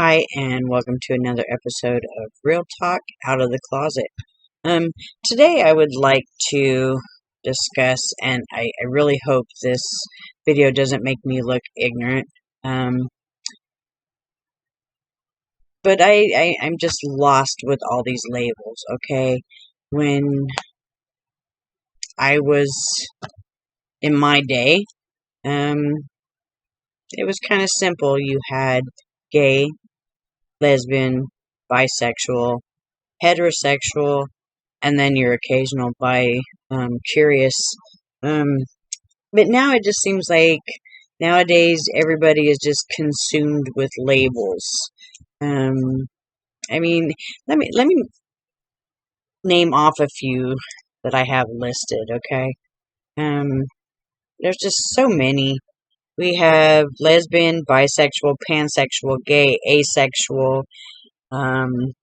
Hi, and welcome to another episode of Real Talk Out of the Closet. Today I would like to discuss, and I really hope this video doesn't make me look ignorant, but I'm just lost with all these labels, okay? When I was in my day, it was kind of simple. You had gay, lesbian, bisexual, heterosexual, and then your occasional curious. Um, but now it just seems like nowadays everybody is just consumed with labels. Um, I mean, let me name off a few that I have listed. Okay, there's just so many. We have lesbian, bisexual, pansexual, gay, asexual. Let's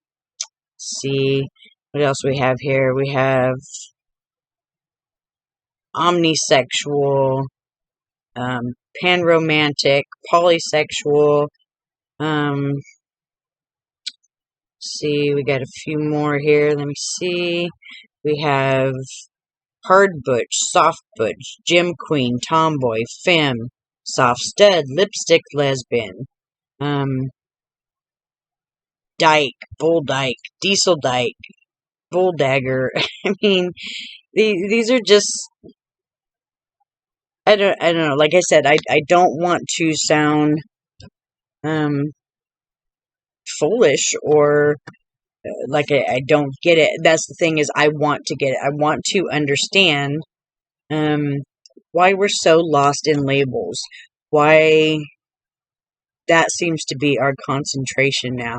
see what else we have here. We have omnisexual, panromantic, polysexual. See, we got a few more here. Let me see. We have hard butch, soft butch, gym queen, tomboy, femme, soft stud, lipstick lesbian, dyke, bull dyke, diesel dyke, bull dagger. I mean, these are just. I don't know. Like I said, I don't want to sound foolish or like I don't get it. That's the thing, is I want to get it. I want to understand why we're so lost in labels. Why that seems to be our concentration now.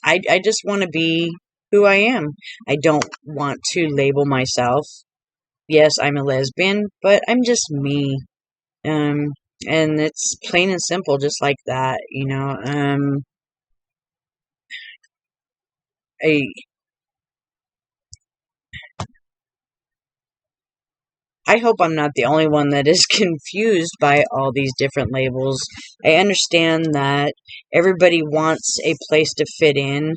I just want to be who I am. I don't want to label myself. Yes, I'm a lesbian, but I'm just me. And it's plain and simple, just like that, you know. I hope I'm not the only one that is confused by all these different labels. I understand that everybody wants a place to fit in,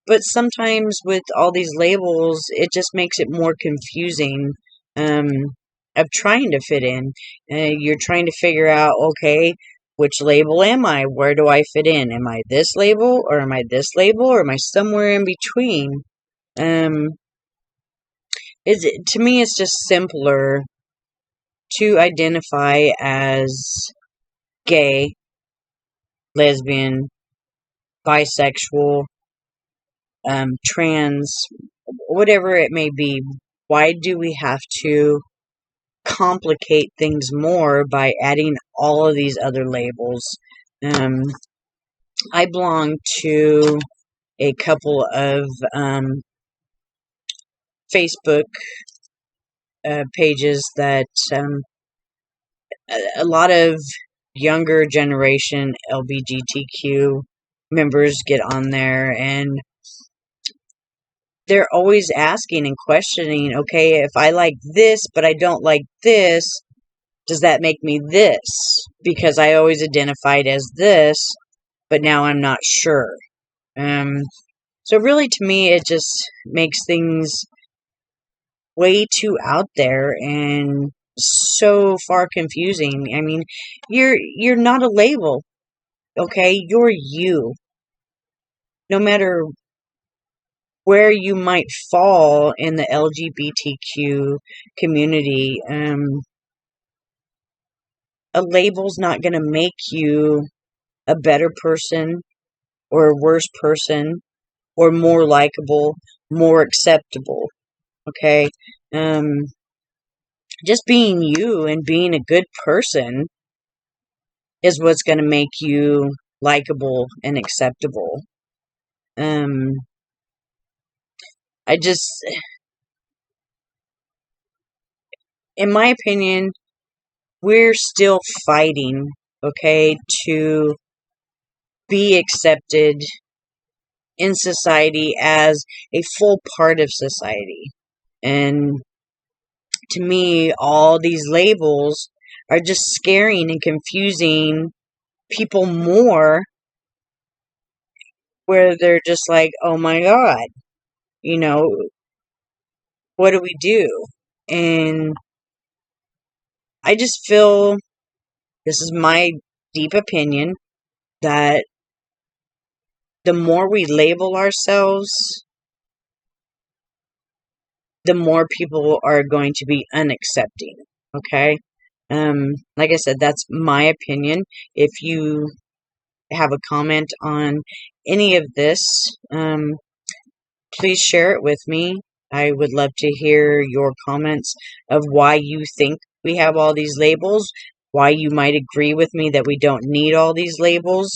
but sometimes with all these labels, it just makes it more confusing of trying to fit in. You're trying to figure out, okay, which label am I? Where do I fit in? Am I this label, or am I this label, or am I somewhere in between? To me, it's just simpler to identify as gay, lesbian, bisexual, trans, whatever it may be. Why do we have to complicate things more by adding all of these other labels? I belong to a couple of Facebook pages that a lot of younger generation LGBTQ members get on there, and they're always asking and questioning, okay, if I like this but I don't like this, does that make me this? Because I always identified as this, but now I'm not sure. So really, to me, it just makes things way too out there and so far confusing. I mean, you're not a label, okay? You're you. No matter where you might fall in the LGBTQ community, a label's not going to make you a better person or a worse person or more likable, more acceptable, okay? Just being you and being a good person is what's going to make you likable and acceptable. In my opinion, we're still fighting, okay, to be accepted in society as a full part of society. And to me, all these labels are just scaring and confusing people more where they're just like, oh my God, you know, what do we do? And I just feel, this is my deep opinion, that the more we label ourselves, the more people are going to be unaccepting. Okay? Like I said, that's my opinion. If you have a comment on any of this, please share it with me. I would love to hear your comments of why you think we have all these labels, why you might agree with me that we don't need all these labels.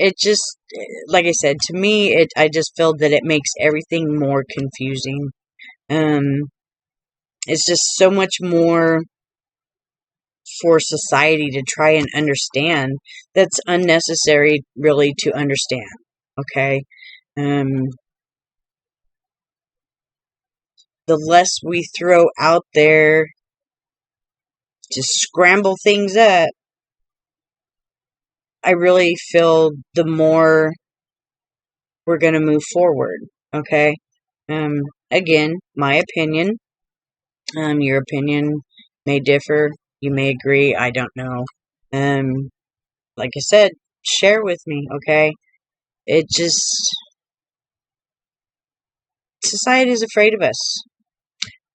It just, like I said, to me, I just feel that it makes everything more confusing. Um, it's just so much more for society to try and understand that's unnecessary, really, to understand. Okay? The less we throw out there to scramble things up, I really feel the more we're going to move forward. Okay? Again, my opinion. Your opinion may differ. You may agree. I don't know. Like I said, share with me, okay? It just, society is afraid of us.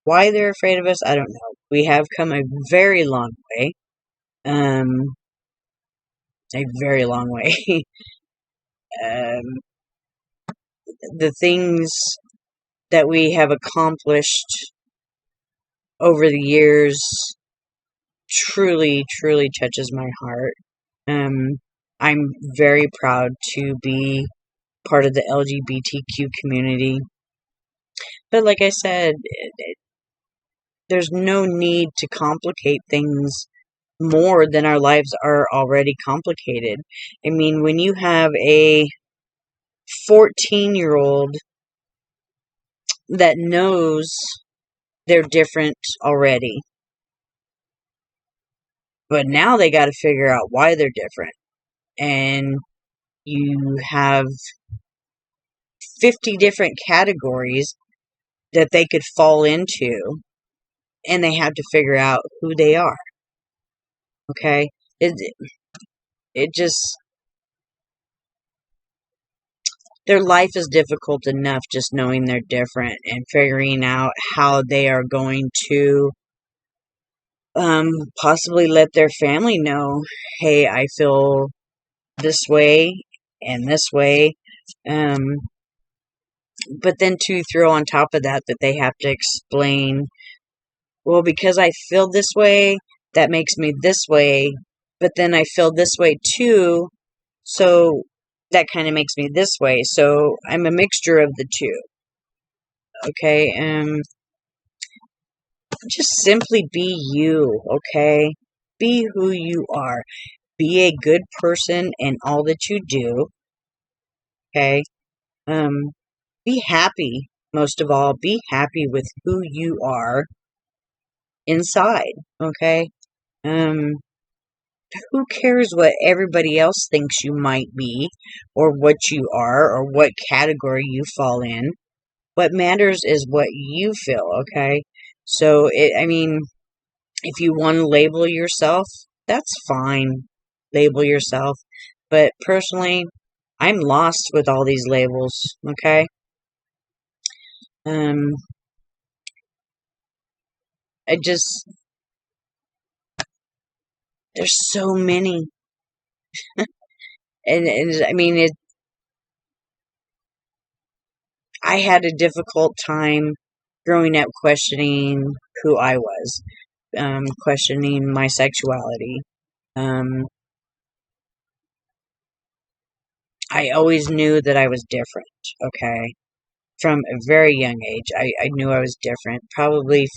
Why they're afraid of us, I don't know. We have come a very long way. A very long way. um, the things that we have accomplished over the years truly, truly touches my heart. I'm very proud to be part of the LGBTQ community. But like I said, there's no need to complicate things more than our lives are already complicated. I mean, when you have a 14-year-old that knows they're different already, but now they got to figure out why they're different. And you have 50 different categories that they could fall into, and they have to figure out who they are. Okay? It just, their life is difficult enough just knowing they're different and figuring out how they are going to possibly let their family know, hey, I feel this way and this way. But then to throw on top of that they have to explain, well, because I feel this way, that makes me this way, but then I feel this way too, so that kind of makes me this way. So I'm a mixture of the two. Okay, just simply be you, okay? Be who you are. Be a good person in all that you do, okay? Be happy, most of all. Be happy with who you are inside, okay? Who cares what everybody else thinks you might be, or what you are, or what category you fall in? What matters is what you feel, okay? So, I mean, if you want to label yourself, that's fine. Label yourself. But personally, I'm lost with all these labels, okay? I just, there's so many. And I mean, I had a difficult time growing up questioning who I was, questioning my sexuality. I always knew that I was different, okay? From a very young age, I knew I was different. Probably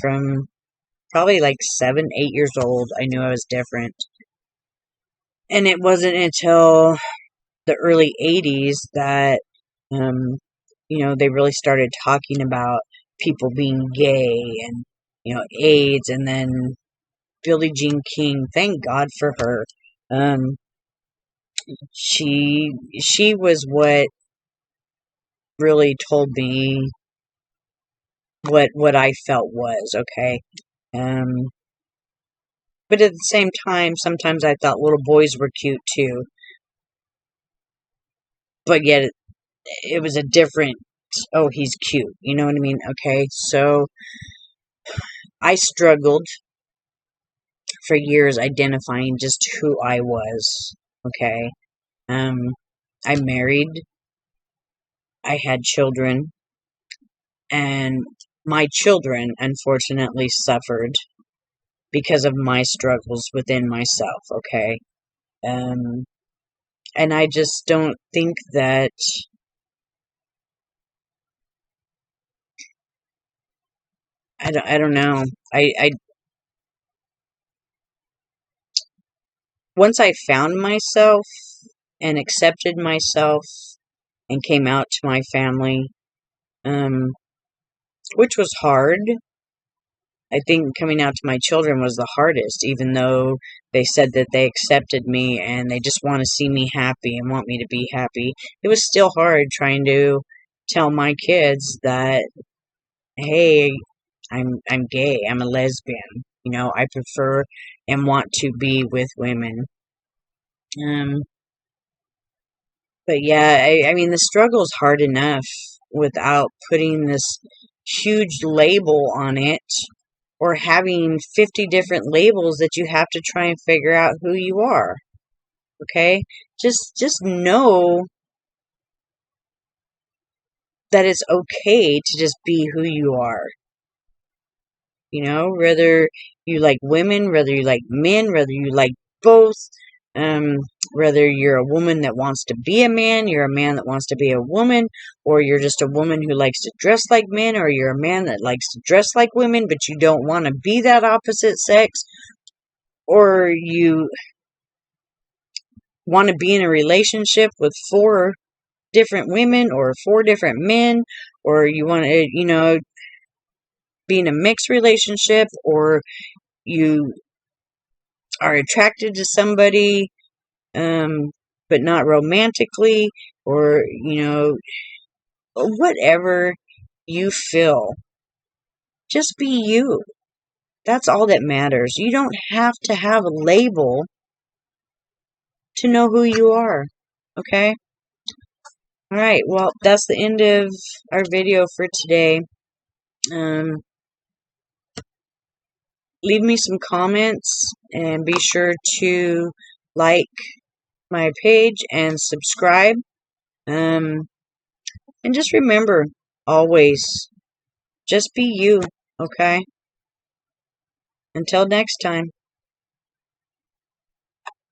like 7, 8 years old, I knew I was different. And it wasn't until the early 80s that, they really started talking about people being gay and, AIDS, and then Billie Jean King. Thank God for her. Um, she was what really told me what I felt was okay. Um, but at the same time, sometimes I thought little boys were cute too. But yet it was a different, oh, he's cute. You know what I mean? Okay, so I struggled for years identifying just who I was. Okay. Um, I married, I had children, and my children unfortunately suffered because of my struggles within myself. Okay. Um, and I just don't think that I don't know. I once I found myself and accepted myself and came out to my family, um, which was hard. I think coming out to my children was the hardest, even though they said that they accepted me and they just want to see me happy and want me to be happy. It was still hard trying to tell my kids that, hey, I'm gay, I'm a lesbian. You know, I prefer and want to be with women. Um, but yeah, I mean, the struggle is hard enough without putting this huge label on it or having 50 different labels that you have to try and figure out who you are. Okay? Just know that it's okay to just be who you are. You know, whether you like women, whether you like men, whether you like both, um, whether you're a woman that wants to be a man, you're a man that wants to be a woman, or you're just a woman who likes to dress like men, or you're a man that likes to dress like women, but you don't want to be that opposite sex, or you want to be in a relationship with 4 different women or 4 different men, or you want to, be in a mixed relationship, or you are attracted to somebody, but not romantically, or, whatever you feel. Just be you. That's all that matters. You don't have to have a label to know who you are. Okay? Alright, well, that's the end of our video for today. Leave me some comments and be sure to like my page and subscribe. And just remember, always, just be you, okay? Until next time.